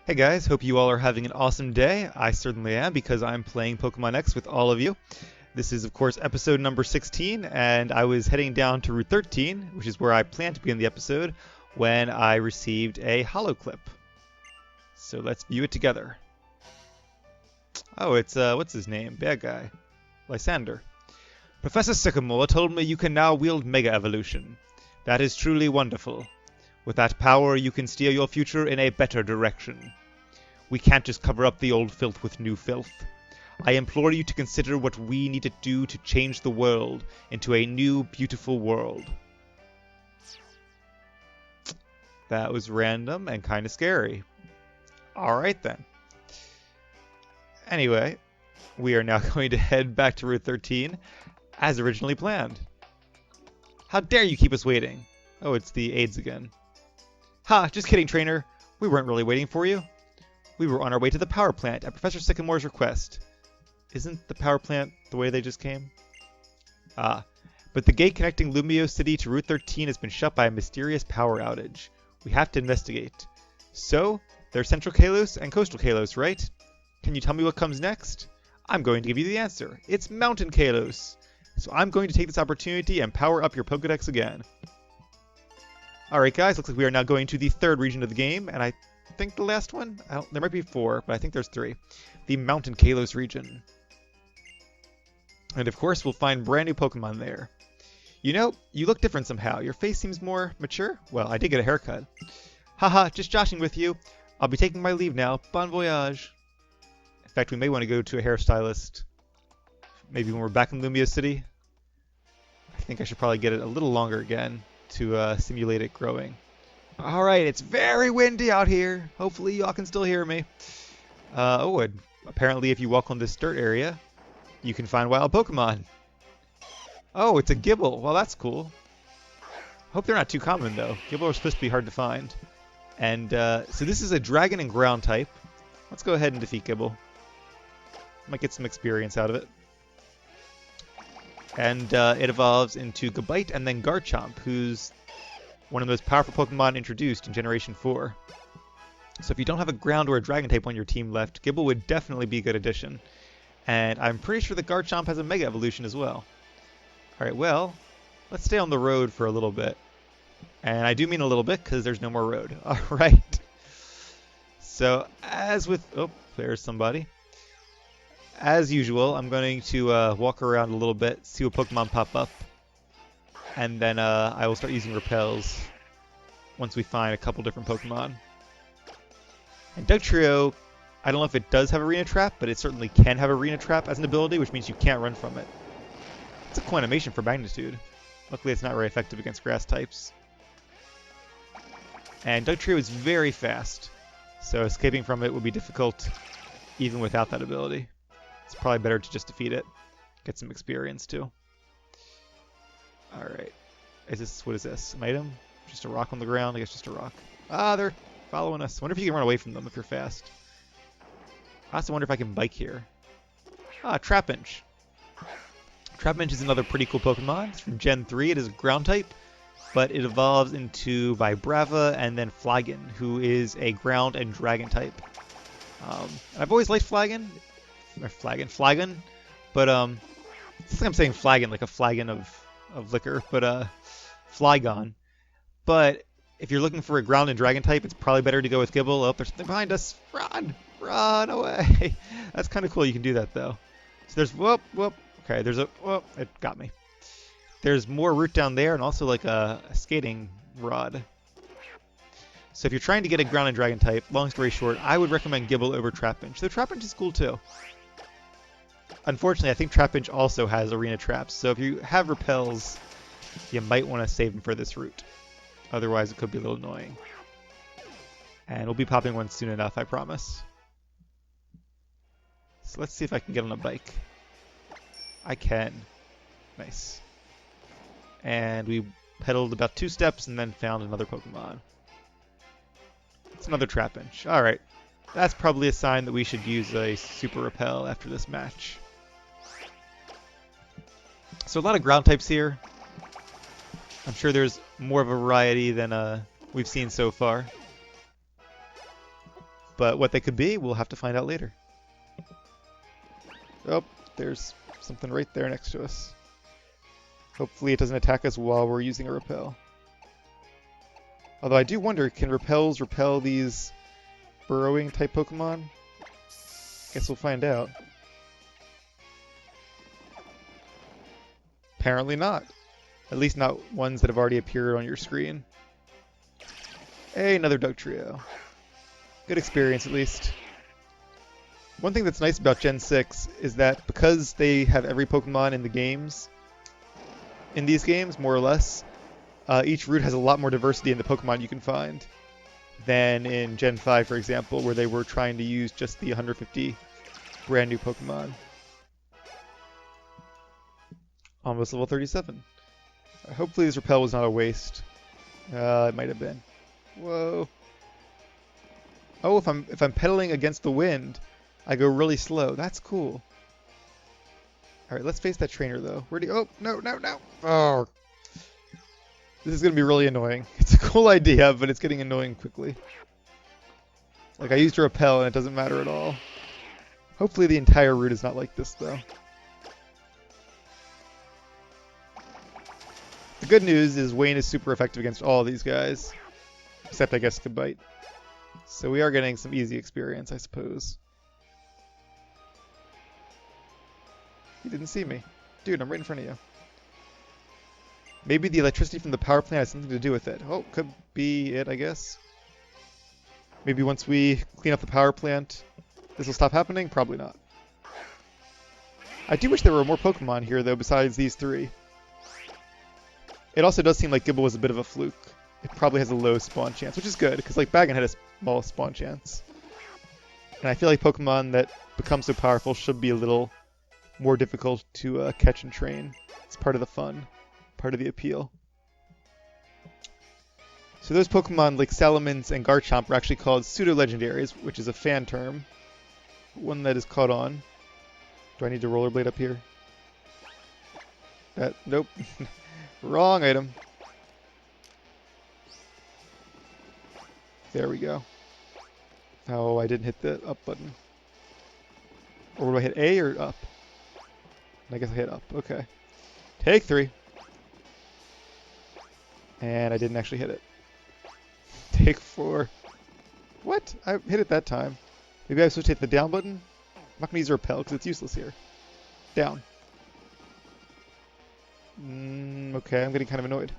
Hey guys, hope you all are having an awesome day. I certainly am because I'm playing Pokemon X with all of you. This is, of course, episode number 16, and I was heading down to Route 13, which is where I planned to begin the episode, when I received a holo clip. So let's view it together. Oh, it's, what's his name? Bad guy. Lysander. Professor Sycamore told me you can now wield Mega Evolution. That is truly wonderful. With that power, you can steer your future in a better direction. We can't just cover up the old filth with new filth. I implore you to consider what we need to do to change the world into a new, beautiful world. That was random and kind of scary. Alright then. Anyway, we are now going to head back to Route 13, as originally planned. How dare you keep us waiting? Oh, it's the aides again. Ha! Just kidding, trainer. We weren't really waiting for you. We were on our way to the power plant at Professor Sycamore's request. Isn't the power plant the way they just came? Ah, but the gate connecting Lumio City to Route 13 has been shut by a mysterious power outage. We have to investigate. So, there's Central Kalos and Coastal Kalos, right? Can you tell me what comes next? I'm going to give you the answer. It's Mountain Kalos. So I'm going to take this opportunity and power up your Pokedex again. Alright guys, looks like we are now going to the third region of the game, and I think the last one? There might be 4, but I think there's 3. The Mountain Kalos region. And of course, we'll find brand new Pokemon there. You know, you look different somehow. Your face seems more mature. Well, I did get a haircut. Haha, just joshing with you. I'll be taking my leave now. Bon voyage. In fact, we may want to go to a hairstylist. Maybe when we're back in Lumia City. I think I should probably get it a little longer again to simulate it growing. Alright, it's very windy out here. Hopefully y'all can still hear me. And apparently if you walk on this dirt area, you can find wild Pokemon. Oh, it's a Gibble. Well, that's cool. Hope they're not too common, though. Gibble are supposed to be hard to find. And, so this is a Dragon and Ground type. Let's go ahead and defeat Gibble. Might get some experience out of it. And, it evolves into Gabite and then Garchomp, who's one of the most powerful Pokemon introduced in Generation 4. So if you don't have a Ground or a Dragon type on your team left, Gibble would definitely be a good addition. And I'm pretty sure that Garchomp has a Mega Evolution as well. Alright, well, let's stay on the road for a little bit. And I do mean a little bit, because there's no more road. Alright. So, as with... Oh, there's somebody. As usual, I'm going to walk around a little bit, see what Pokemon pop up. And then I will start using repels once we find a couple different Pokemon. And Dugtrio, I don't know if it does have Arena Trap, but it certainly can have Arena Trap as an ability, which means you can't run from it. It's a cool animation for magnitude. Luckily it's not very effective against grass types. And Dugtrio is very fast, so escaping from it would be difficult even without that ability. It's probably better to just defeat it. Get some experience too. Alright. What is this? An item? Just a rock on the ground? I guess just a rock. Ah, they're following us. I wonder if you can run away from them if you're fast. I also wonder if I can bike here. Ah, Trapinch. Trapinch is another pretty cool Pokemon. It's from Gen 3. It is a ground type, but it evolves into Vibrava and then Flagon, who is a ground and dragon type. I've always liked Flagon, but it's like I'm saying Flagon, like a flagon of liquor, but Flygon. But if you're looking for a ground and dragon type, it's probably better to go with Gibble. Oh, there's something behind us. Run! Run away! That's kind of cool. You can do that though. So there's whoop. Okay, there's a whoop. It got me. There's more route down there, and also like a skating rod. So if you're trying to get a ground and dragon type, long story short, I would recommend Gibble over Trapinch. Though Trapinch is cool too. Unfortunately, I think Trapinch also has Arena Traps, so if you have repels, you might want to save them for this route. Otherwise, it could be a little annoying. And we'll be popping one soon enough, I promise. So let's see if I can get on a bike. I can. Nice. And we pedaled about 2 steps and then found another Pokemon. It's another Trapinch. Alright. That's probably a sign that we should use a Super Repel after this match. So a lot of ground types here. I'm sure there's more of a variety than we've seen so far. But what they could be, we'll have to find out later. Oh, there's something right there next to us. Hopefully it doesn't attack us while we're using a repel. Although I do wonder, can repels repel these burrowing type Pokemon? Guess we'll find out. Apparently not. At least not ones that have already appeared on your screen. Hey, another Dugtrio. Good experience, at least. One thing that's nice about Gen 6 is that because they have every Pokemon in the games, in these games, more or less, each route has a lot more diversity in the Pokemon you can find than in Gen 5, for example, where they were trying to use just the 150 brand new Pokemon. Almost level 37. Hopefully this repel was not a waste. It might have been. Whoa. Oh, if I'm pedaling against the wind, I go really slow. That's cool. Alright, let's face that trainer, though. Where'd he... Oh, no, no, no! Oh. This is going to be really annoying. It's a cool idea, but it's getting annoying quickly. Like, I used a repel, and it doesn't matter at all. Hopefully the entire route is not like this, though. The good news is Wayne is super effective against all of these guys. Except, I guess, Gabite. So we are getting some easy experience, I suppose. He didn't see me. Dude, I'm right in front of you. Maybe the electricity from the power plant has something to do with it. Oh, could be it, I guess. Maybe once we clean up the power plant, this will stop happening? Probably not. I do wish there were more Pokemon here, though, besides these three. It also does seem like Gible was a bit of a fluke. It probably has a low spawn chance, which is good, because like Bagon had a small spawn chance. And I feel like Pokemon that become so powerful should be a little more difficult to catch and train. It's part of the fun, part of the appeal. So those Pokemon like Salamence and Garchomp are actually called pseudo-legendaries, which is a fan term. One that is caught on. Do I need to rollerblade up here? Nope. Wrong item. There we go. Oh, I didn't hit the up button. Or do I hit A or up? I guess I hit up. Okay. Take 3. And I didn't actually hit it. Take 4. What? I hit it that time. Maybe I was supposed to hit the down button? I'm not going to use a repel because it's useless here. Down. Okay, I'm getting kind of annoyed.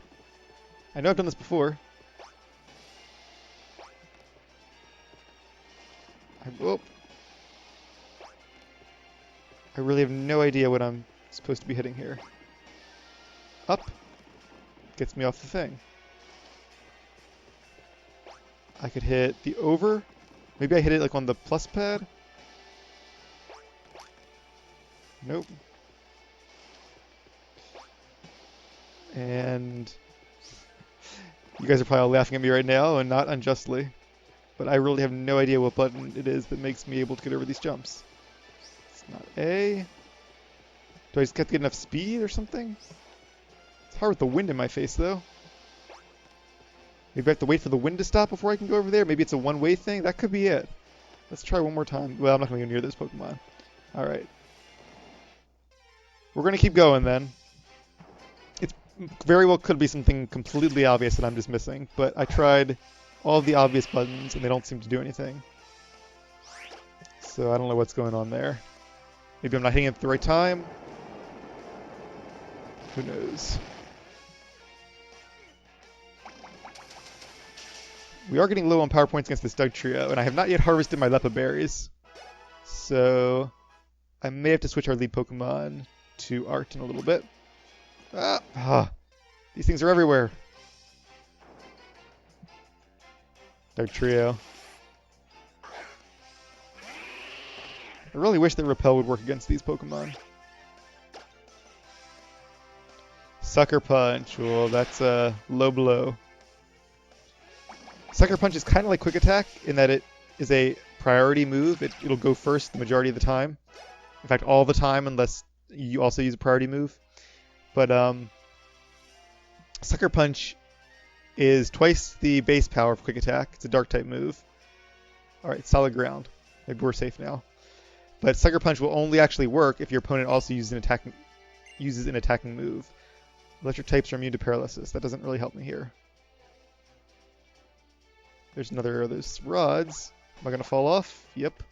I know I've done this before. I really have no idea what I'm supposed to be hitting here. Up. Gets me off the thing. I could hit the over. Maybe I hit it like on the plus pad. Nope. And you guys are probably all laughing at me right now, and not unjustly. But I really have no idea what button it is that makes me able to get over these jumps. It's not A. Do I just have to get enough speed or something? It's hard with the wind in my face, though. Maybe I have to wait for the wind to stop before I can go over there? Maybe it's a one-way thing? That could be it. Let's try one more time. Well, I'm not going to go near this Pokemon. Alright. We're going to keep going, then. It very well could be something completely obvious that I'm just missing, but I tried all of the obvious buttons, and they don't seem to do anything. So I don't know what's going on there. Maybe I'm not hitting it at the right time. Who knows? We are getting low on power points against this Dugtrio, and I have not yet harvested my Lepa berries. So I may have to switch our lead Pokemon to Art in a little bit. These things are everywhere. Dugtrio. I really wish that Repel would work against these Pokemon. Sucker Punch. Well, that's a low blow. Sucker Punch is kind of like Quick Attack in that it is a priority move. It'll go first the majority of the time. In fact, all the time unless you also use a priority move. But Sucker Punch is twice the base power of Quick Attack. It's a Dark type move. Alright, solid ground. Maybe we're safe now. But Sucker Punch will only actually work if your opponent also uses an attacking move. Electric types are immune to paralysis. That doesn't really help me here. There's another of those rods. Am I going to fall off? Yep.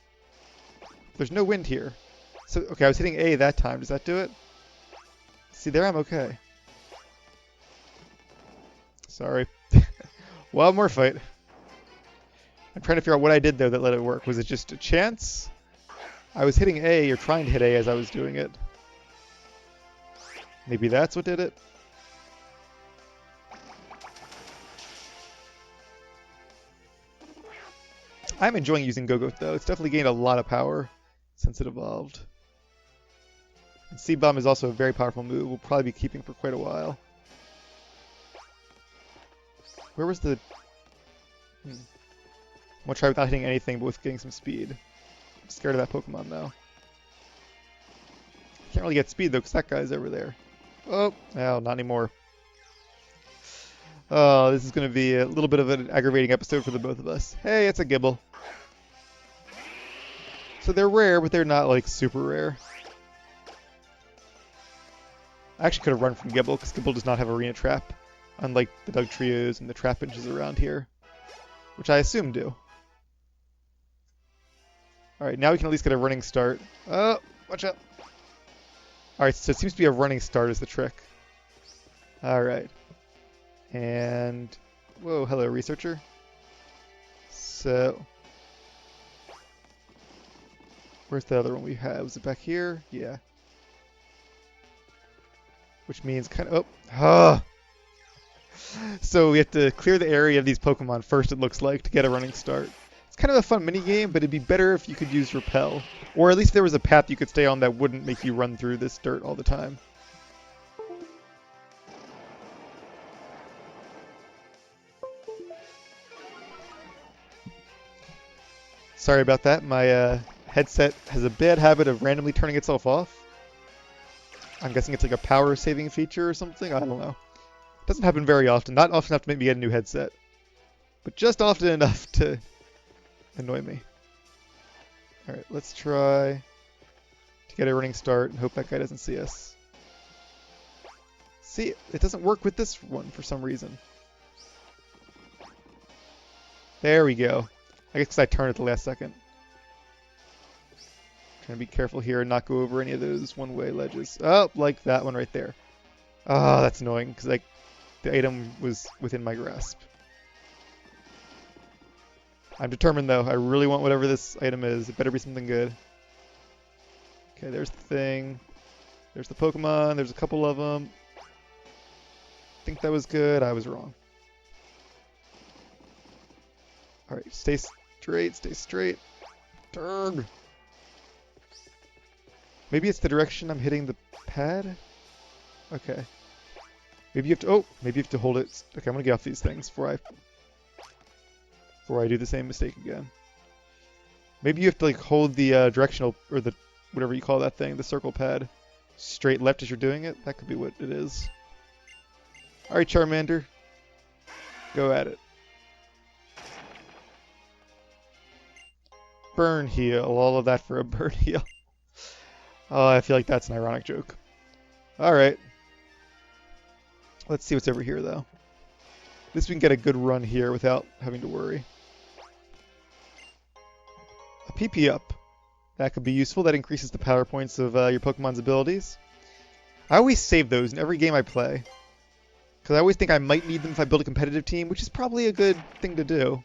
There's no wind here. So, okay, I was hitting A that time. Does that do it? See, there I'm okay. Sorry. One more fight. I'm trying to figure out what I did there that let it work. Was it just a chance? I was hitting A, or trying to hit A as I was doing it. Maybe that's what did it? I'm enjoying using Go-Go though. It's definitely gained a lot of power since it evolved. And Seed Bomb is also a very powerful move. We'll probably be keeping for quite a while. Where was the... I'm gonna try without hitting anything, but with getting some speed. I'm scared of that Pokemon though. Can't really get speed though, because that guy's over there. Oh, no, not anymore. Oh, this is going to be a little bit of an aggravating episode for the both of us. Hey, it's a Gibble. So they're rare, but they're not, like, super rare. I actually could have run from Gibble, because Gibble does not have Arena Trap, unlike the Dugtrios and the Trapinches around here, which I assume do. Alright, now we can at least get a running start. Oh, watch out. Alright, so it seems to be a running start is the trick. Alright. And, whoa, hello, researcher. So, where's the other one we have? Was it back here? Yeah. Which means kind of, So we have to clear the area of these Pokemon first, it looks like, to get a running start. It's kind of a fun mini game, but it'd be better if you could use Repel. Or at least there was a path you could stay on that wouldn't make you run through this dirt all the time. Sorry about that. My headset has a bad habit of randomly turning itself off. I'm guessing it's like a power saving feature or something. I don't know. It doesn't happen very often. Not often enough to make me get a new headset. But just often enough to annoy me. Alright, let's try to get a running start and hope that guy doesn't see us. See, it doesn't work with this one for some reason. There we go. I guess 'cause I turned at the last second. Trying to be careful here and not go over any of those one-way ledges. Oh, like that one right there. Oh, that's annoying, because like the item was within my grasp. I'm determined, though. I really want whatever this item is. It better be something good. Okay, there's the thing. There's the Pokemon. There's a couple of them. I think that was good. I was wrong. Alright, stay straight, stay straight. Turn! Maybe it's the direction I'm hitting the pad? Okay. Maybe you have to, oh! Maybe you have to hold it. Okay, I'm gonna get off these things before I do the same mistake again. Maybe you have to like hold the directional, or the, whatever you call that thing, the circle pad, straight left as you're doing it. That could be what it is. Alright, Charmander. Go at it. Burn heal. All of that for a burn heal. Oh, I feel like that's an ironic joke. Alright. Let's see what's over here, though. At least we can get a good run here without having to worry. A PP up. That could be useful. That increases the power points of your Pokemon's abilities. I always save those in every game I play. Because I always think I might need them if I build a competitive team, which is probably a good thing to do.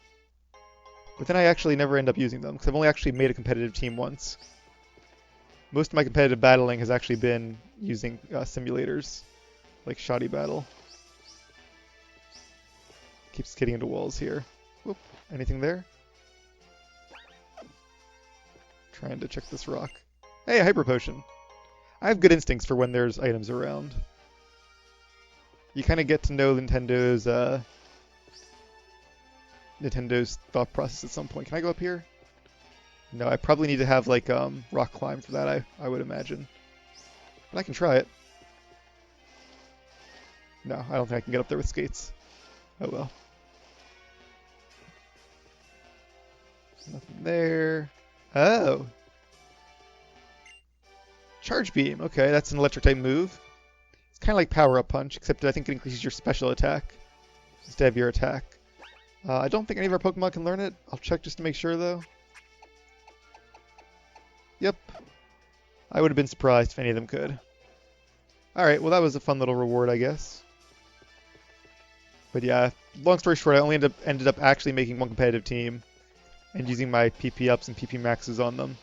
But then I actually never end up using them, because I've only actually made a competitive team once. Most of my competitive battling has actually been using simulators, like Shoddy Battle. Keeps getting into walls here. Whoop. Anything there? Trying to check this rock. Hey, a Hyper Potion! I have good instincts for when there's items around. You kind of get to know Nintendo's thought process at some point. Can I go up here? No, I probably need to have like rock climb for that, I would imagine. But I can try it. No, I don't think I can get up there with skates. Oh well. Nothing there. Oh. Charge Beam. Okay, that's an electric type move. It's kind of like Power Up Punch, except I think it increases your special attack instead of your attack. I don't think any of our Pokemon can learn it. I'll check just to make sure, though. Yep. I would have been surprised if any of them could. Alright, well that was a fun little reward, I guess. But yeah, long story short, I only ended up actually making one competitive team and using my PP ups and PP maxes on them.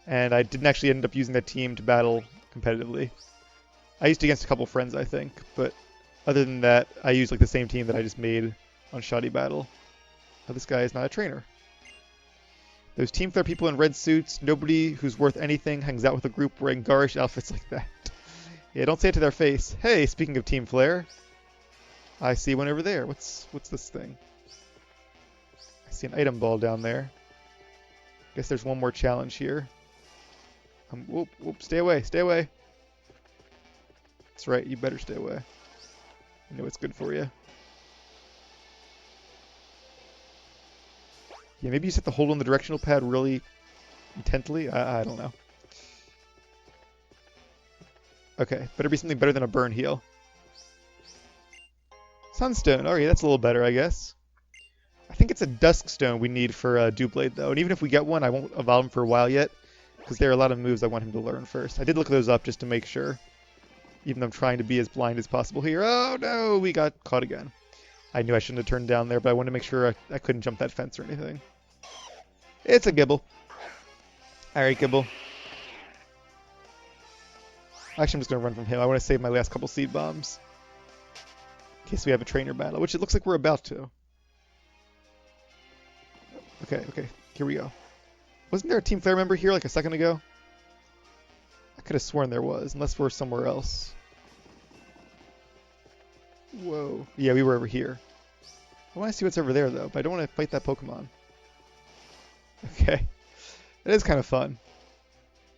And I didn't actually end up using that team to battle competitively. I used it against a couple friends, I think, but other than that, I used like the same team that I just made on Shoddy Battle. Oh, this guy is not a trainer. Those Team Flare people in red suits, nobody who's worth anything hangs out with a group wearing garish outfits like that. Yeah, don't say it to their face. Hey, speaking of Team Flare, I see one over there. What's this thing? I see an item ball down there. Guess there's one more challenge here. Whoop, stay away, stay away. That's right, you better stay away. I know it's good for you. Yeah, maybe you just have to hold on the directional pad really intently. I don't know. Okay, better be something better than a burn heal. Sunstone. Alright, that's a little better, I guess. I think it's a Dusk Stone we need for Doublade, though. And even if we get one, I won't evolve him for a while yet, because there are a lot of moves I want him to learn first. I did look those up just to make sure, even though I'm trying to be as blind as possible here. Oh, no! We got caught again. I knew I shouldn't have turned down there, but I wanted to make sure I couldn't jump that fence or anything. It's a Gibble. Alright, Gibble. Actually, I'm just going to run from him. I want to save my last couple seed bombs. In case we have a trainer battle, which it looks like we're about to. Okay, here we go. Wasn't there a Team Flare member here like a second ago? I could have sworn there was, unless we're somewhere else. Whoa. Yeah, we were over here. I want to see what's over there, though, but I don't want to fight that Pokemon. Okay. That is kind of fun.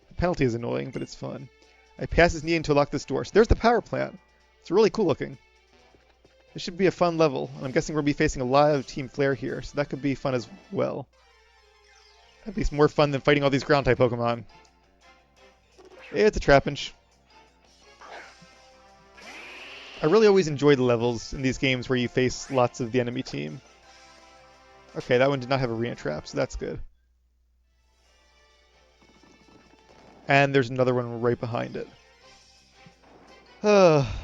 The penalty is annoying, but it's fun. I pass his knee to unlock this door. So there's the power plant. It's really cool looking. This should be a fun level, and I'm guessing we'll be facing a lot of Team Flare here, so that could be fun as well. At least more fun than fighting all these ground-type Pokemon. It's a Trapinch. I really always enjoy the levels in these games where you face lots of the enemy team. Okay, that one did not have Arena Trap, so that's good. And there's another one right behind it.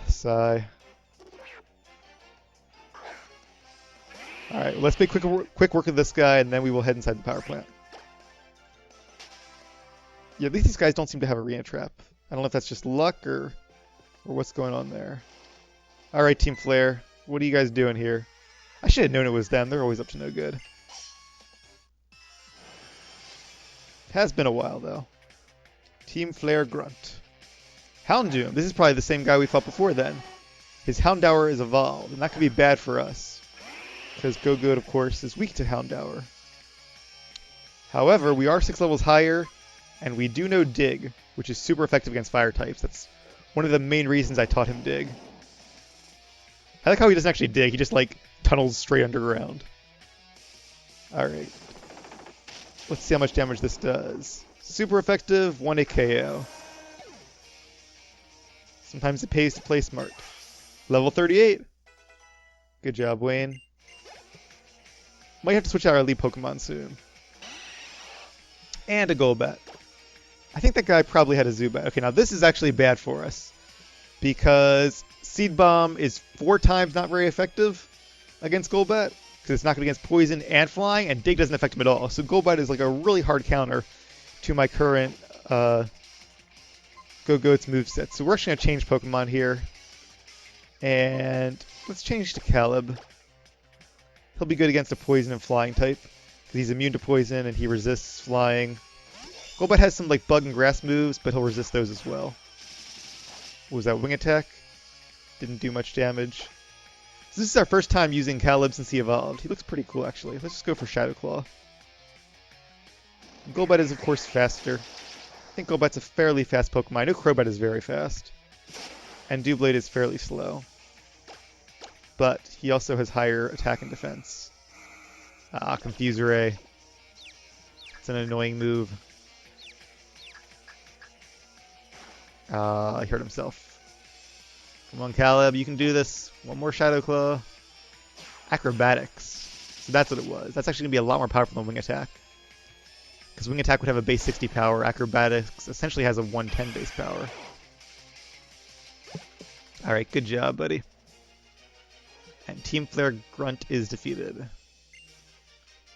Sigh. Alright, let's make quick work of this guy, and then we will head inside the power plant. Yeah, at least these guys don't seem to have Arena Trap. I don't know if that's just luck or what's going on there. Alright, Team Flare. What are you guys doing here? I should have known it was them. They're always up to no good. It has been a while, though. Team Flare Grunt. Houndoom. This is probably the same guy we fought before then. His Houndour is evolved, and that could be bad for us. Because Go-Good, of course, is weak to Houndour. However, we are 6 levels higher, and we do know Dig, which is super effective against fire types. That's one of the main reasons I taught him Dig. I like how he doesn't actually dig, he just, like, tunnels straight underground. Alright. Let's see how much damage this does. Super effective, 1-hit KO. Sometimes it pays to play smart. Level 38. Good job, Wayne. Might have to switch out our lead Pokemon soon. And a Golbat. I think that guy probably had a Zubat. Okay, now this is actually bad for us. Because Seed Bomb is 4 times not very effective against Golbat. Because it's not good against Poison and Flying, and Dig doesn't affect him at all. So Golbat is like a really hard counter to my current Go-Goat's moveset. So we're actually going to change Pokemon here. And let's change to Caleb. He'll be good against a Poison and Flying type. Because he's immune to Poison and he resists Flying. Golbat has some like Bug and Grass moves, but he'll resist those as well. What was that, Wing Attack? Didn't do much damage. So this is our first time using Caleb since he evolved. He looks pretty cool, actually. Let's just go for Shadow Claw. Golbat is, of course, faster. I think Golbat's a fairly fast Pokemon. I know Crobat is very fast. And Doublade is fairly slow. But he also has higher attack and defense. Confuse Ray. That's an annoying move. He hurt himself. Come on, Caleb, you can do this. One more Shadow Claw. Acrobatics. So that's what it was. That's actually going to be a lot more powerful than Wing Attack. Because Wing Attack would have a base 60 power. Acrobatics essentially has a 110 base power. Alright, good job, buddy. And Team Flare Grunt is defeated.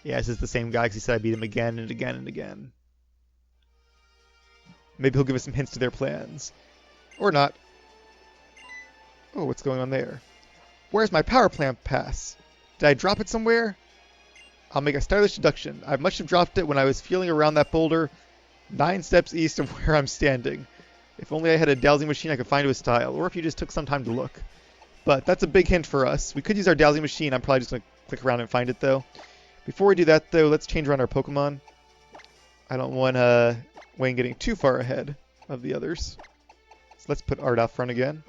Yeah, this is the same guy because he said I beat him again and again and again. Maybe he'll give us some hints to their plans. Or not. Oh, what's going on there? Where's my power plant pass? Did I drop it somewhere? I'll make a stylish deduction. I must have dropped it when I was feeling around that boulder 9 steps east of where I'm standing. If only I had a dowsing machine I could find it with style, or if you just took some time to look. But that's a big hint for us. We could use our dowsing machine. I'm probably just going to click around and find it, though. Before we do that, though, let's change around our Pokemon. I don't want Wayne getting too far ahead of the others. So let's put Art out front again.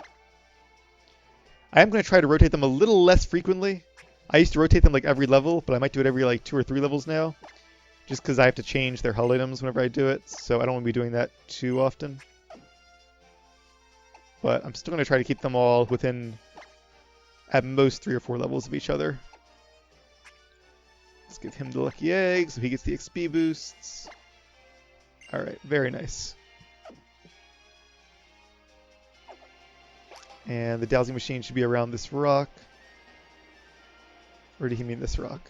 I am going to try to rotate them a little less frequently. I used to rotate them like every level, but I might do it every like 2 or 3 levels now. Just because I have to change their hull items whenever I do it, so I don't want to be doing that too often. But I'm still going to try to keep them all within, at most, 3 or 4 levels of each other. Let's give him the lucky egg so he gets the XP boosts. Alright, very nice. And the dowsing machine should be around this rock. Or did he mean this rock?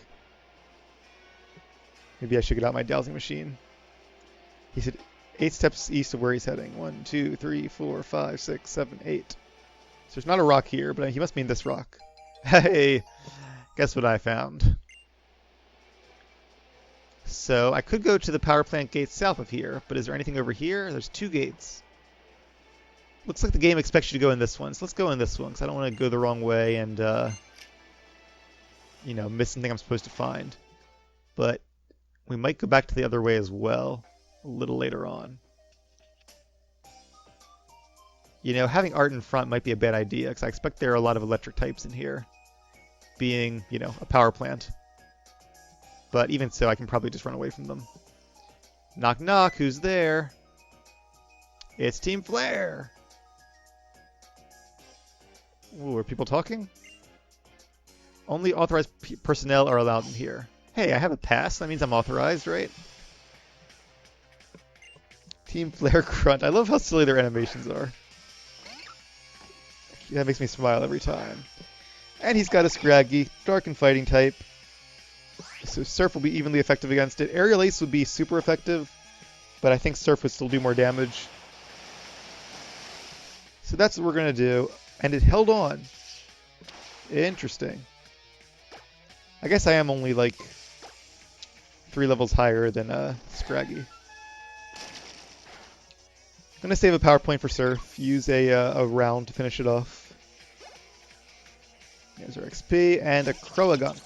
Maybe I should get out my dowsing machine. He said 8 steps east of where he's heading. 1, 2, 3, 4, 5, 6, 7, 8. So there's not a rock here, but he must mean this rock. Hey, guess what I found? So I could go to the power plant gate south of here, but is there anything over here? There's 2 gates. Looks like the game expects you to go in this one, so let's go in this one, because I don't want to go the wrong way and, you know, miss something I'm supposed to find. But we might go back to the other way as well, a little later on. You know, having Art in front might be a bad idea, because I expect there are a lot of electric types in here, being, you know, a power plant. But even so, I can probably just run away from them. Knock knock, who's there? It's Team Flare! Ooh, are people talking? Only authorized personnel are allowed in here. Hey, I have a pass. That means I'm authorized, right? Team Flare Grunt. I love how silly their animations are. That makes me smile every time. And he's got a Scraggy, Dark and Fighting type. So Surf will be evenly effective against it. Aerial Ace would be super effective, but I think Surf would still do more damage. So that's what we're going to do. And it held on. Interesting. I guess I am only like 3 levels higher than Scraggy. I'm going to save a power point for Surf. Use a round to finish it off. There's our XP and a Croagunk,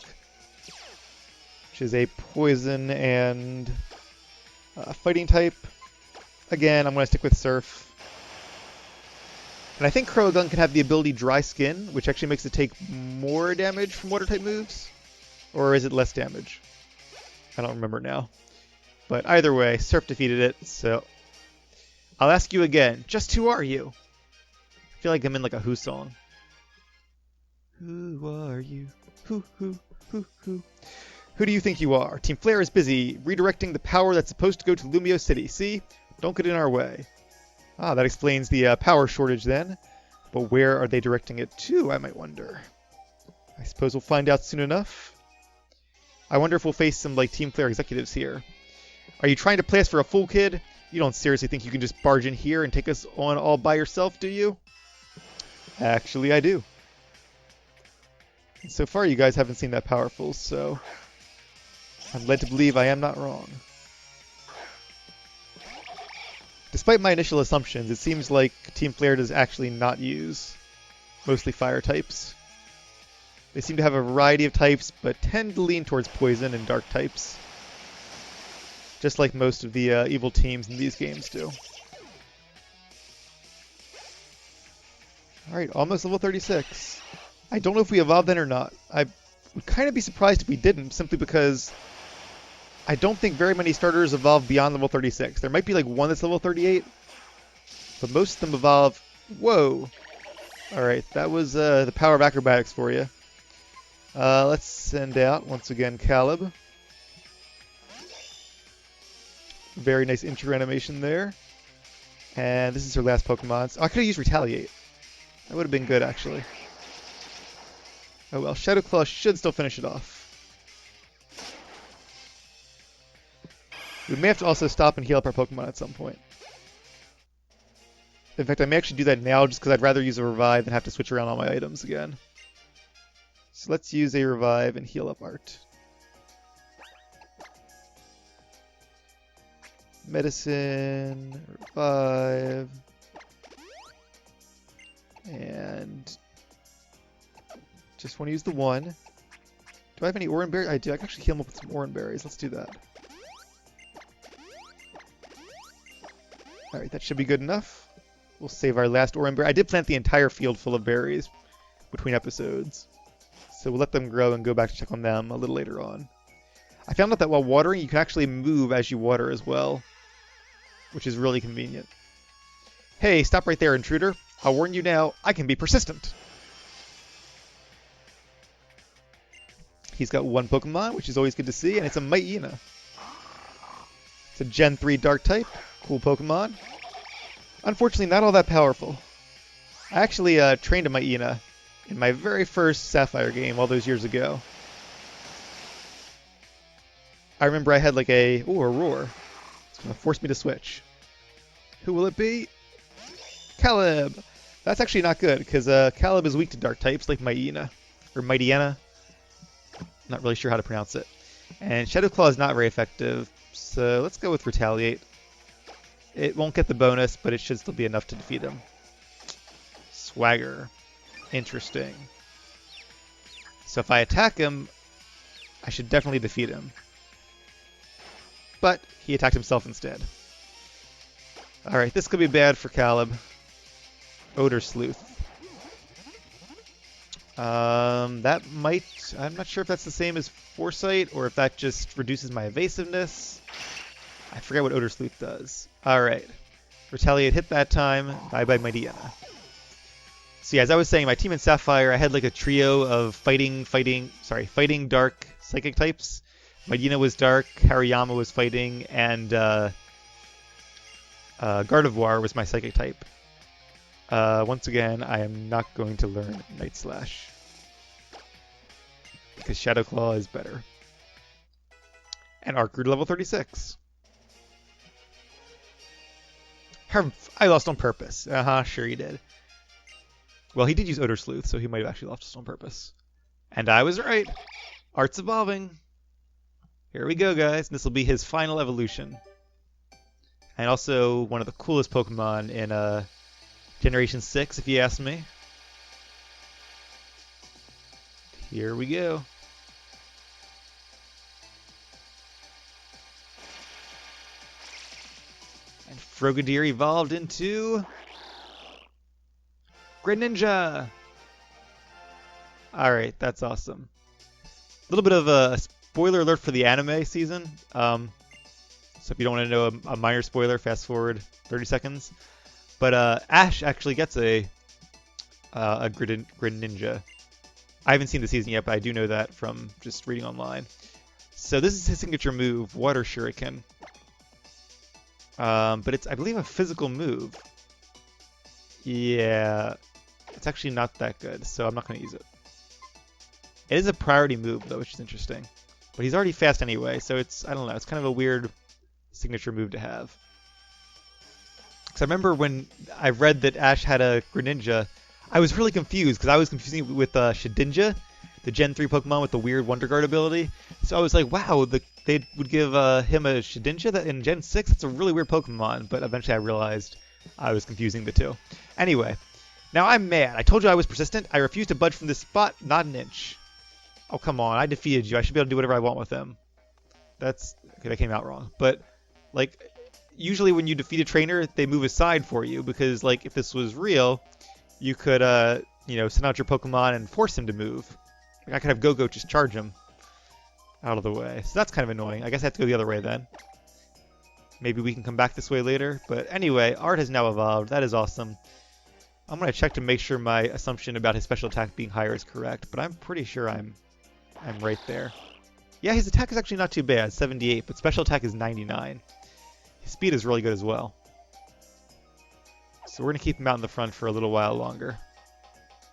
which is a poison and fighting type. Again, I'm going to stick with Surf. And I think Croagunk can have the ability Dry Skin, which actually makes it take more damage from water-type moves. Or is it less damage? I don't remember now. But either way, Surf defeated it, so I'll ask you again, just who are you? I feel like I'm in like a Who song. Who are you? Who? Who do you think you are? Team Flare is busy redirecting the power that's supposed to go to Lumio City. See? Don't get in our way. Ah, that explains the power shortage then. But where are they directing it to, I might wonder. I suppose we'll find out soon enough. I wonder if we'll face some like Team Flare executives here. Are you trying to play us for a fool, kid? You don't seriously think you can just barge in here and take us on all by yourself, do you? Actually, I do. And so far, you guys haven't seen that powerful, so I'm led to believe I am not wrong. Despite my initial assumptions, it seems like Team Flare does actually not use mostly fire types. They seem to have a variety of types, but tend to lean towards poison and dark types. Just like most of the evil teams in these games do. Alright, almost level 36. I don't know if we evolved then or not. I would kind of be surprised if we didn't, simply because I don't think very many starters evolve beyond level 36. There might be like one that's level 38, but most of them evolve. Whoa! Alright, that was the power of acrobatics for you. Let's send out, once again, Caleb. Very nice intro animation there. And this is her last Pokemon. Oh, I could have used Retaliate. That would have been good, actually. Oh well, Shadow Claw should still finish it off. We may have to also stop and heal up our Pokemon at some point. In fact, I may actually do that now just because I'd rather use a Revive than have to switch around all my items again. So let's use a Revive and heal up Art. Medicine, Revive, and just want to use the one. Do I have any Oran Berries? I do. I can actually heal him up with some Oran Berries. Let's do that. Alright, that should be good enough. We'll save our last Oran Berry. I did plant the entire field full of berries between episodes. So we'll let them grow and go back to check on them a little later on. I found out that while watering, you can actually move as you water as well, which is really convenient. Hey, stop right there, intruder. I'll warn you now, I can be persistent. He's got one Pokemon, which is always good to see, and it's a Myena. It's a Gen 3 Dark type. Cool Pokemon. Unfortunately, not all that powerful. I actually trained a Myena in my very first Sapphire game all those years ago. I remember I had like a roar. It's going to force me to switch. Who will it be? Caleb! That's actually not good, because Caleb is weak to dark types like Myena. Or Mightyena. Not really sure how to pronounce it. And Shadow Claw is not very effective, so let's go with Retaliate. It won't get the bonus, but it should still be enough to defeat him. Swagger. Interesting. So if I attack him, I should definitely defeat him. But he attacked himself instead. Alright, this could be bad for Caleb. Odor Sleuth. That might... I'm not sure if that's the same as Foresight, or if that just reduces my evasiveness. I forget what Odor Sleuth does. Alright. Retaliate hit that time. Bye-bye, Myena. So yeah, as I was saying, my team in Sapphire, I had like a trio of fighting dark psychic types. Myena was dark, Hariyama was fighting, and Gardevoir was my psychic type. Once again, I am not going to learn Night Slash, because Shadow Claw is better. And Arc grew to level 36. I lost on purpose. Sure he did. Well, he did use Odor Sleuth, so he might have actually lost on purpose. And I was right. Art's evolving. Here we go, guys. This will be his final evolution. And also one of the coolest Pokemon in Generation 6, if you ask me. Here we go. And Frogadier evolved into Greninja! Alright, that's awesome. A little bit of a spoiler alert for the anime season. So if you don't want to know a minor spoiler, fast forward 30 seconds. But Ash actually gets a Greninja. I haven't seen the season yet, but I do know that from just reading online. So this is his signature move, Water Shuriken. But it's, I believe, a physical move. Yeah, it's actually not that good, so I'm not going to use it. It is a priority move, though, which is interesting. But he's already fast anyway, so it's, I don't know, it's kind of a weird signature move to have. Because I remember when I read that Ash had a Greninja, I was really confused, because I was confusing it with Shedinja, the Gen 3 Pokemon with the weird Wonder Guard ability. So I was like, wow, they would give him a Shedinja that in Gen 6? That's a really weird Pokemon, but eventually I realized I was confusing the two. Anyway, now I'm mad. I told you I was persistent. I refused to budge from this spot, not an inch. Oh, come on. I defeated you. I should be able to do whatever I want with him. That's... Okay, that came out wrong. But, like, usually when you defeat a trainer, they move aside for you, because, like, if this was real, you could, you know, send out your Pokemon and force him to move. Like, I could have Go-Go just charge him. out of the way. So that's kind of annoying. I guess I have to go the other way then. Maybe we can come back this way later. But anyway, Art has now evolved. That is awesome. I'm going to check to make sure my assumption about his special attack being higher is correct. But I'm pretty sure I'm right there. Yeah, his attack is actually not too bad, 78, but special attack is 99. His speed is really good as well. So we're going to keep him out in the front for a little while longer.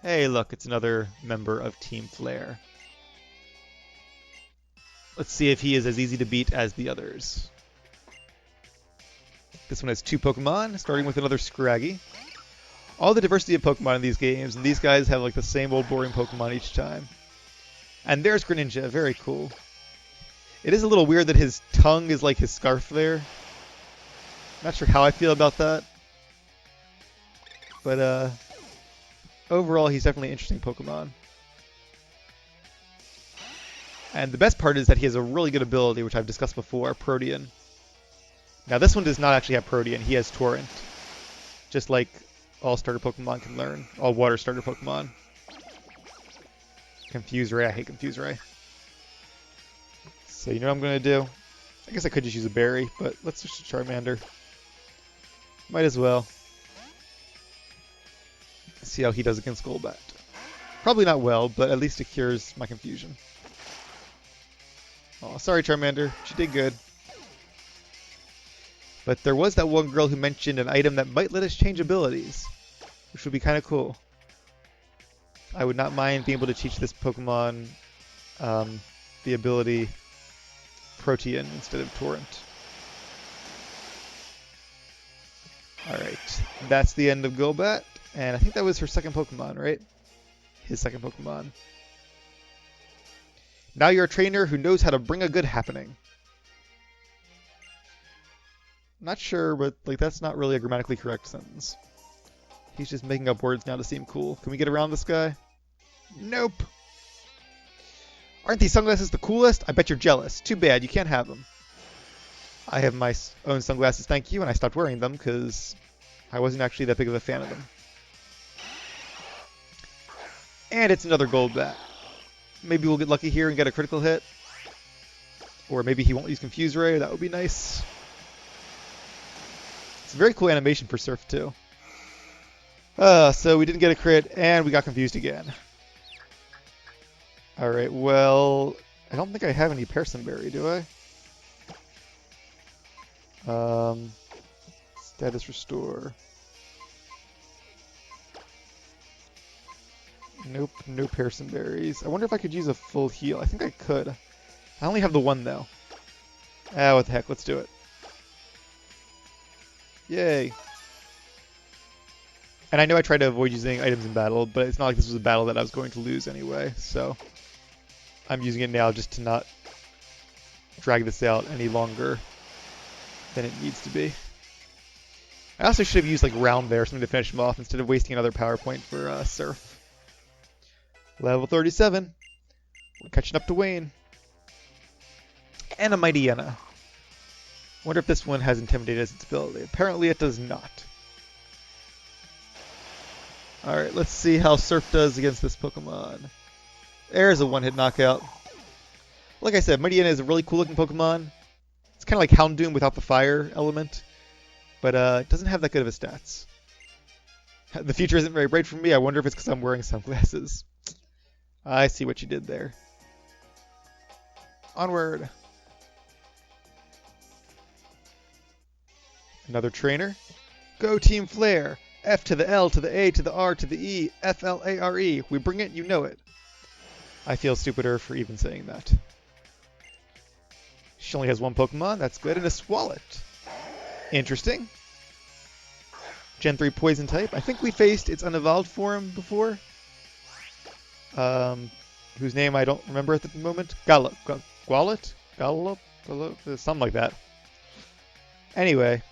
Hey, look, it's another member of Team Flare. Let's see if he is as easy to beat as the others. This one has 2 Pokemon, starting with another Scraggy. All the diversity of Pokemon in these games, and these guys have like the same old boring Pokemon each time. And there's Greninja, very cool. It is a little weird that his tongue is like his scarf there. Not sure how I feel about that. But overall, he's definitely an interesting Pokemon. And the best part is that he has a really good ability, which I've discussed before, Protean. Now this one does not actually have Protean, he has Torrent. Just like all starter Pokemon can learn. All water starter Pokemon. Confuse Ray, I hate Confuse Ray. So you know what I'm going to do? I guess I could just use a berry, but let's switch to Charmander. Might as well. See how he does against Golbat. Probably not well, but at least it cures my confusion. Oh, sorry Charmander, but you did good. But there was that one girl who mentioned an item that might let us change abilities, which would be kind of cool. I would not mind being able to teach this Pokemon the ability Protean instead of Torrent. Alright, that's the end of Golbat, and I think that was her second Pokemon, right? His second Pokemon. Now you're a trainer who knows how to bring a good happening. Not sure, but like that's not really a grammatically correct sentence. He's just making up words now to seem cool. Can we get around this guy? Nope. Aren't these sunglasses the coolest? I bet you're jealous. Too bad, you can't have them. I have my own sunglasses, thank you, and I stopped wearing them because I wasn't actually that big of a fan of them. And it's another Golbat. Maybe we'll get lucky here and get a critical hit. Or maybe he won't use Confuse Ray, that would be nice. It's a very cool animation for Surf too. So we didn't get a crit, and we got confused again. Alright, well, I don't think I have any Personberry, do I? Status Restore. Nope, no Personberries. I wonder if I could use a full heal. I think I could. I only have the one, though. Ah, what the heck, let's do it. Yay. And I know I tried to avoid using items in battle, but it's not like this was a battle that I was going to lose anyway, so I'm using it now just to not drag this out any longer than it needs to be. I also should have used like Round there, something to finish him off, instead of wasting another power point for Surf. Level 37. We're catching up to Wayne. And a Mightyena. Wonder if this one has Intimidate as its ability. Apparently it does not. Alright, let's see how Surf does against this Pokemon. There's a one-hit knockout. Like I said, Mightyena is a really cool-looking Pokemon. It's kind of like Houndoom without the fire element. But it doesn't have that good of a stats. The future isn't very bright for me. I wonder if it's because I'm wearing sunglasses. I see what you did there. Onward. Another trainer. Go Team Flare. F to the L to the A to the R to the E. F-L-A-R-E. We bring it, you know it. I feel stupider for even saying that. She only has one Pokemon. That's good. And a Swalot. Interesting. Gen 3 Poison type. I think we faced its unevolved form before. Whose name I don't remember at the moment. Gallop. Something like that. Anyway.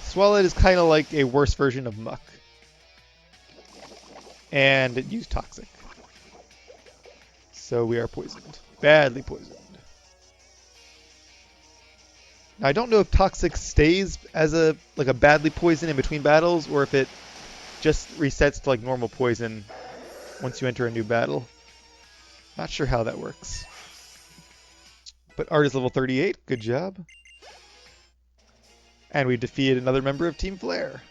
Swalot is kind of like a worse version of Muck. And it used Toxic. So we are poisoned. Badly poisoned. Now, I don't know if Toxic stays as a badly poison in between battles, or if it just resets to like normal poison once you enter a new battle. Not sure how that works. But Art is level 38. Good job. And we defeated another member of Team Flare.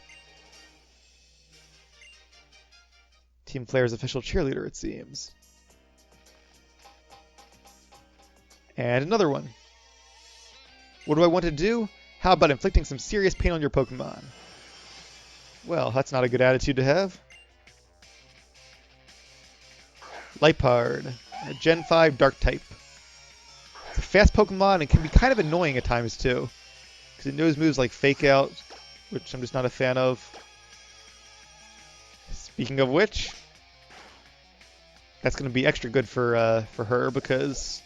Team Flare's official cheerleader, it seems. And another one. What do I want to do? How about inflicting some serious pain on your Pokemon? Well, that's not a good attitude to have. Liepard, a Gen 5 Dark type. It's a fast Pokemon and can be kind of annoying at times too, because it knows moves like Fake Out, which I'm just not a fan of. Speaking of which, that's going to be extra good for her because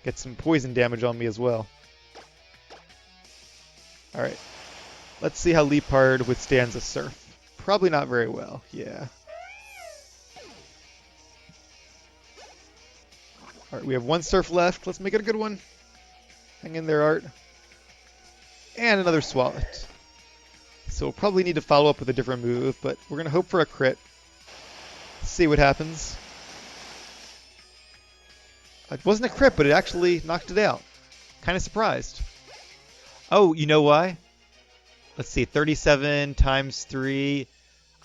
get some poison damage on me as well. All right, let's see how Liepard withstands a Surf. Probably not very well. Yeah. Alright, we have one Surf left. Let's make it a good one. Hang in there, Art. And another Swalot. So we'll probably need to follow up with a different move, but we're going to hope for a crit. See what happens. It wasn't a crit, but it actually knocked it out. Kind of surprised. Oh, you know why? Let's see, 37 times 3.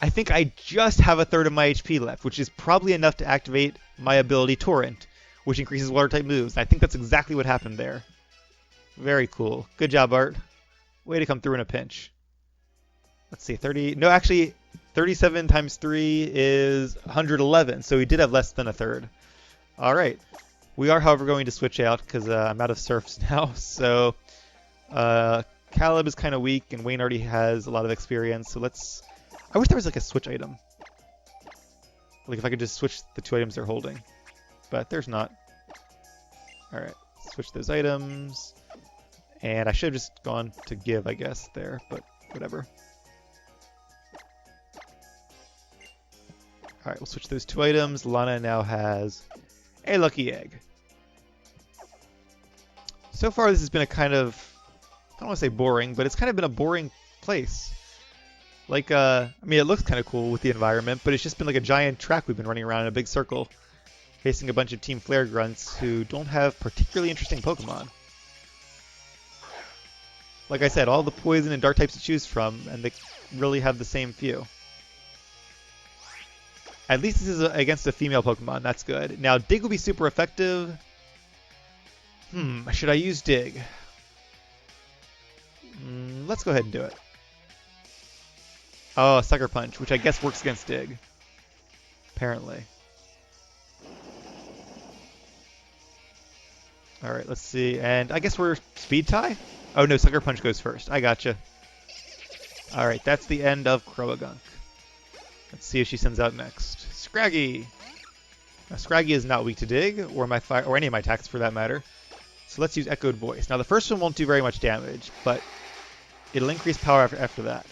I think I just have a third of my HP left, which is probably enough to activate my ability Torrent, which increases water-type moves. I think that's exactly what happened there. Very cool. Good job, Art. Way to come through in a pinch. Let's see, 30... No, actually, 37 times 3 is 111, so we did have less than a third. All right. We are, however, going to switch out because I'm out of Surfs now. So, Caleb is kind of weak, and Wayne already has a lot of experience. So let's... I wish there was like a switch item. Like if I could just switch the two items they're holding. But there's not. Alright, switch those items. And I should have just gone to give, I guess, there, but whatever. Alright, we'll switch those two items. Lana now has a lucky egg. So far this has been a kind of, I don't want to say boring, but it's kind of been a boring place. Like, I mean, it looks kind of cool with the environment, but it's just been like a giant track we've been running around in a big circle, facing a bunch of Team Flare grunts who don't have particularly interesting Pokemon. Like I said, all the poison and dark types to choose from, and they really have the same few. At least this is against a female Pokemon, that's good. Now, Dig will be super effective. Should I use Dig? Let's go ahead and do it. Oh, Sucker Punch, which I guess works against Dig. Apparently. Alright, let's see. And I guess we're Speed Tie? Oh no, Sucker Punch goes first. I gotcha. Alright, that's the end of Croagunk. Let's see if she sends out next. Scraggy! Now, Scraggy is not weak to Dig, or my fire, or any of my attacks for that matter. So let's use Echoed Voice. Now the first one won't do very much damage, but it'll increase power after that.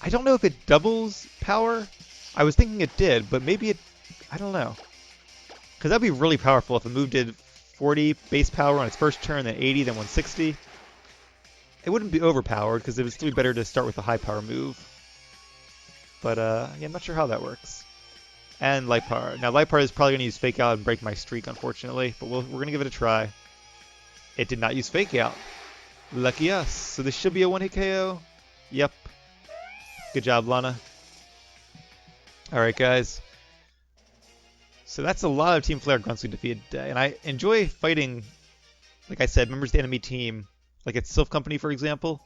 I don't know if it doubles power. I was thinking it did, but maybe it... I don't know. Because that'd be really powerful if a move did 40 base power on its first turn, then 80, then 160. It wouldn't be overpowered, because it would still be better to start with a high power move. But, yeah, I'm not sure how that works. And Liepard. Now, Liepard is probably going to use Fake Out and break my streak, unfortunately, but we're going to give it a try. It did not use Fake Out. Lucky us. So this should be a one-hit KO. Yep. Good job, Lana. Alright, guys. So that's a lot of Team Flare grunts we defeated today. And I enjoy fighting, like I said, members of the enemy team. Like at Sylph Company, for example.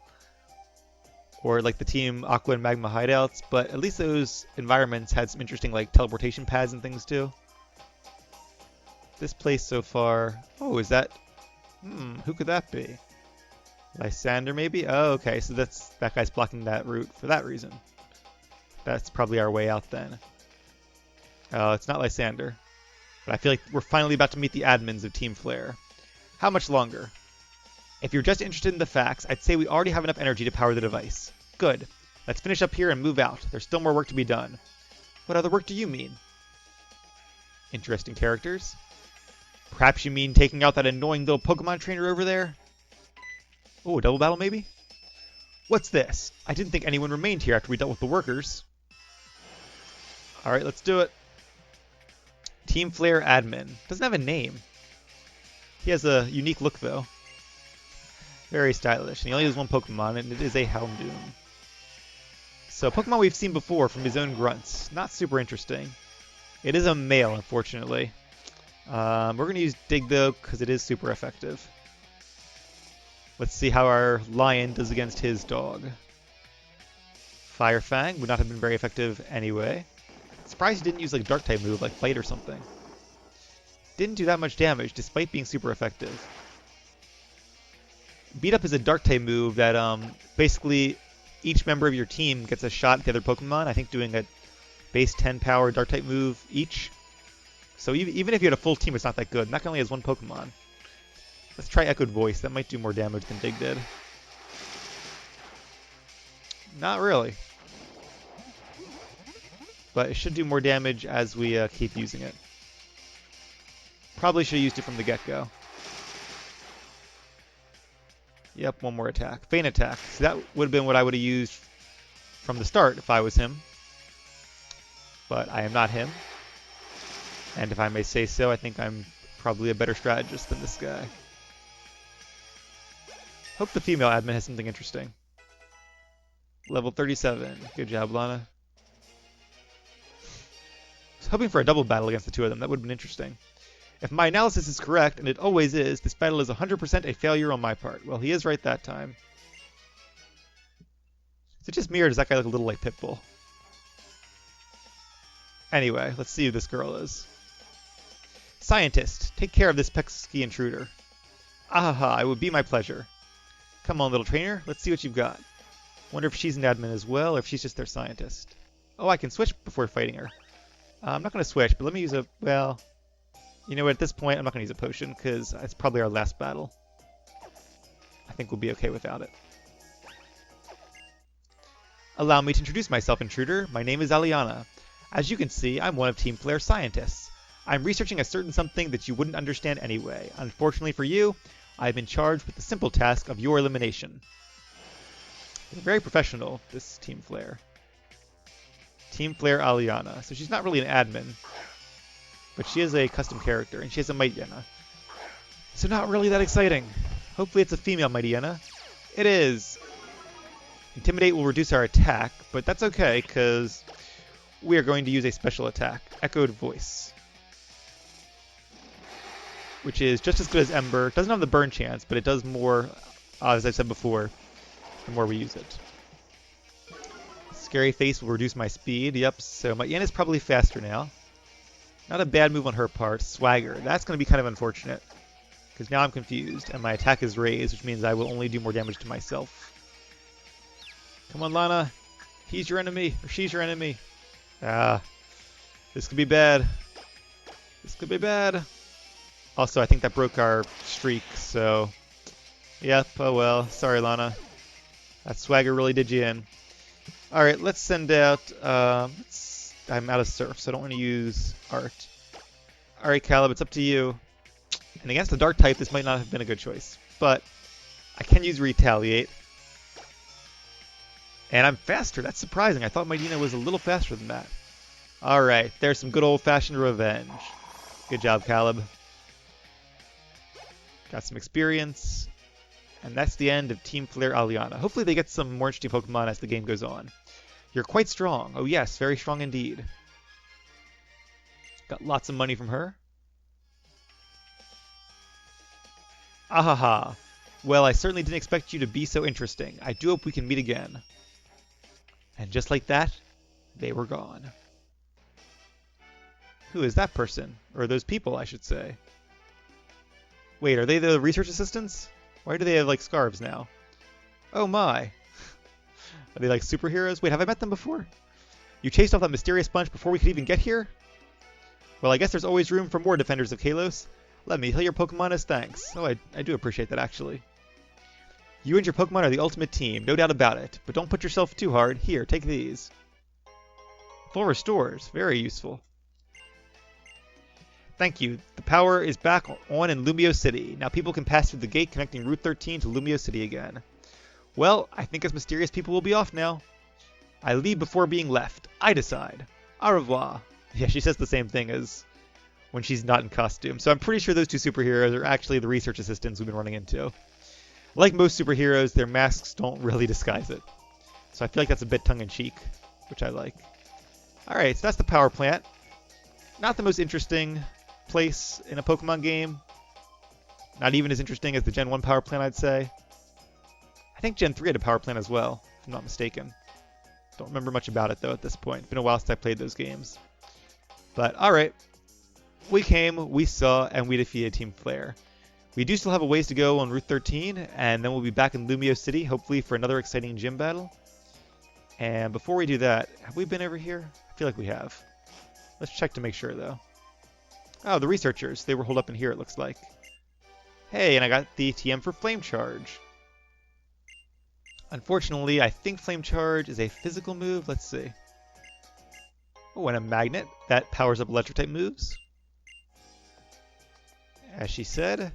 Or like the Team Aqua and Magma hideouts. But at least those environments had some interesting like teleportation pads and things too. This place so far... Oh, is that... who could that be? Lysander, maybe? Oh, okay, so that guy's blocking that route for that reason. That's probably our way out then. Oh, it's not Lysander. But I feel like we're finally about to meet the admins of Team Flare. How much longer? If you're just interested in the facts, I'd say we already have enough energy to power the device. Good. Let's finish up here and move out. There's still more work to be done. What other work do you mean? Interesting characters. Perhaps you mean taking out that annoying little Pokemon trainer over there? Oh, a double battle maybe? What's this? I didn't think anyone remained here after we dealt with the workers. Alright, let's do it. Team Flare Admin. Doesn't have a name. He has a unique look, though. Very stylish. And he only has one Pokemon, and it is a Houndoom. So, Pokemon we've seen before from his own grunts. Not super interesting. It is a male, unfortunately. We're going to use Dig, though, because it is super effective. Let's see how our lion does against his dog. Fire Fang would not have been very effective anyway. Surprised he didn't use like a Dark-type move, like Bite or something. Didn't do that much damage, despite being super effective. Beat Up is a Dark-type move that basically each member of your team gets a shot at the other Pokemon. I think doing a base 10 power Dark-type move each. So even if you had a full team, it's not that good. Mech only has one Pokemon. Let's try Echoed Voice. That might do more damage than Dig did. Not really. But it should do more damage as we keep using it. Probably should have used it from the get-go. Yep, one more attack. Feint Attack. So that would have been what I would have used from the start if I was him. But I am not him. And if I may say so, I think I'm probably a better strategist than this guy. Hope the female admin has something interesting. Level 37. Good job, Lana. I was hoping for a double battle against the two of them. That would have been interesting. If my analysis is correct, and it always is, this battle is 100% a failure on my part. Well, he is right that time. Is it just me, or does that guy look a little like Pitbull? Anyway, let's see who this girl is. Scientist, take care of this pesky intruder. Ahaha, it would be my pleasure. Come on, little trainer, let's see what you've got. Wonder if she's an admin as well, or if she's just their scientist. Oh, I can switch before fighting her. I'm not going to switch, but let me use a... well... you know what, at this point, I'm not going to use a potion, because it's probably our last battle. I think we'll be okay without it. Allow me to introduce myself, intruder. My name is Aliana. As you can see, I'm one of Team Flare's scientists. I'm researching a certain something that you wouldn't understand anyway. Unfortunately for you, I've been charged with the simple task of your elimination. They're very professional, this Team Flare. Team Flare Aliana. So she's not really an admin, but she is a custom character, and she has a Mightyena. So not really that exciting. Hopefully it's a female Mightyena. It is! Intimidate will reduce our attack, but that's okay, because we are going to use a special attack. Echoed Voice. Which is just as good as Ember. Doesn't have the burn chance, but it does more, as I said before, the more we use it. Scary Face will reduce my speed. Yep, so my Yen is probably faster now. Not a bad move on her part. Swagger. That's going to be kind of unfortunate, because now I'm confused, and my attack is raised, which means I will only do more damage to myself. Come on, Lana. He's your enemy, or she's your enemy. Ah, this could be bad. This could be bad. Also, I think that broke our streak, so... yep, oh well. Sorry, Lana. That swagger really did you in. Alright, let's send out... I'm out of Surf, so I don't want to use Art. Alright, Caleb, it's up to you. And against the Dark type, this might not have been a good choice. But I can use Retaliate. And I'm faster. That's surprising. I thought Mightyena was a little faster than that. Alright, there's some good old-fashioned revenge. Good job, Caleb. Got some experience. And that's the end of Team Flare Aliana. Hopefully they get some more interesting Pokemon as the game goes on. You're quite strong. Oh yes, very strong indeed. Got lots of money from her. Ahaha. Well, I certainly didn't expect you to be so interesting. I do hope we can meet again. And just like that, they were gone. Who is that person? Or those people, I should say. Wait, are they the research assistants? Why do they have, like, scarves now? Oh my. Are they, like, superheroes? Wait, have I met them before? You chased off that mysterious bunch before we could even get here? Well, I guess there's always room for more defenders of Kalos. Let me heal your Pokemon as thanks. Oh, I do appreciate that, actually. You and your Pokemon are the ultimate team, no doubt about it. But don't put yourself too hard. Here, take these. Full restores. Very useful. Thank you. The power is back on in Lumio City. Now people can pass through the gate connecting Route 13 to Lumio City again. Well, I think us mysterious people will be off now. I leave before being left. I decide. Au revoir. Yeah, she says the same thing as when she's not in costume. So I'm pretty sure those two superheroes are actually the research assistants we've been running into. Like most superheroes, their masks don't really disguise it. So I feel like that's a bit tongue-in-cheek, which I like. Alright, so that's the power plant. Not the most interesting place in a Pokemon game. Not even as interesting as the Gen 1 power plant, I'd say. I think Gen 3 had a power plant as well, if I'm not mistaken. Don't remember much about it, though, at this point. It's been a while since I played those games. But, alright. We came, we saw, and we defeated Team Flare. We do still have a ways to go on Route 13, and then we'll be back in Lumio City, hopefully for another exciting gym battle. And before we do that, have we been over here? I feel like we have. Let's check to make sure, though. Oh, the researchers. They were holed up in here, it looks like. Hey, and I got the TM for Flame Charge. Unfortunately, I think Flame Charge is a physical move. Let's see. Oh, and a magnet. That powers up electric-type moves. As she said.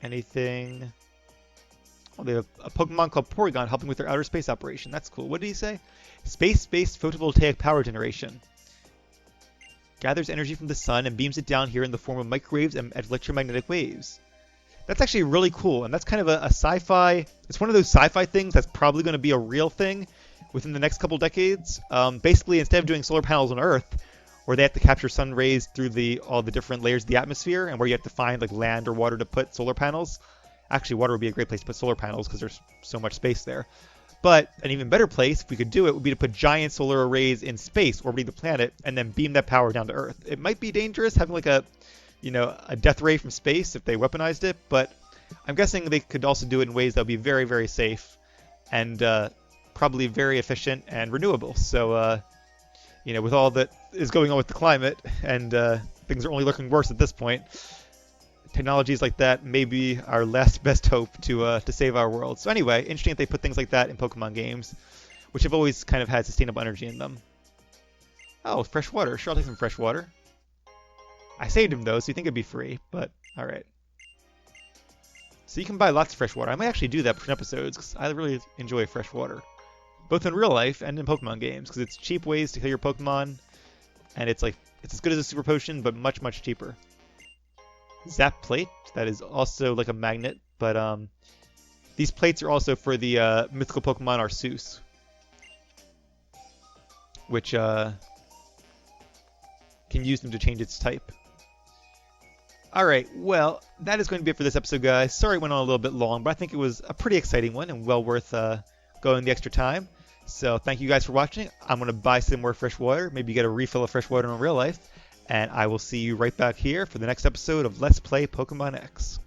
Anything... Oh, they have a Pokemon called Porygon helping with their outer space operation. That's cool. What did he say? Space-based photovoltaic power generation. Gathers energy from the sun and beams it down here in the form of microwaves and electromagnetic waves. That's actually really cool, and that's kind of a sci-fi... It's one of those sci-fi things that's probably going to be a real thing within the next couple decades. Basically, instead of doing solar panels on Earth, where they have to capture sun rays through all the different layers of the atmosphere, and where you have to find like land or water to put solar panels. Actually, water would be a great place to put solar panels because there's so much space there. But an even better place, if we could do it, would be to put giant solar arrays in space orbiting the planet and then beam that power down to Earth. It might be dangerous having like a death ray from space if they weaponized it, but I'm guessing they could also do it in ways that would be very, very safe and probably very efficient and renewable. So, with all that is going on with the climate and things are only looking worse at this point, technologies like that may be our last best hope to save our world. So anyway, interesting that they put things like that in Pokemon games, which have always kind of had sustainable energy in them. Oh, fresh water. Sure, I'll take some fresh water. I saved him, though, so you think it'd be free, but alright. So you can buy lots of fresh water. I might actually do that between episodes, because I really enjoy fresh water. Both in real life and in Pokemon games, because it's cheap ways to kill your Pokemon, and it's as good as a super potion, but much, much cheaper. Zap plate, that is also like a magnet, but these plates are also for the mythical Pokemon Arceus, which can use them to change its type. Alright, well, that is going to be it for this episode, guys. Sorry it went on a little bit long, but I think it was a pretty exciting one and well worth going the extra time. So thank you guys for watching. I'm going to buy some more fresh water, maybe get a refill of fresh water in real life, and I will see you right back here for the next episode of Let's Play Pokemon X.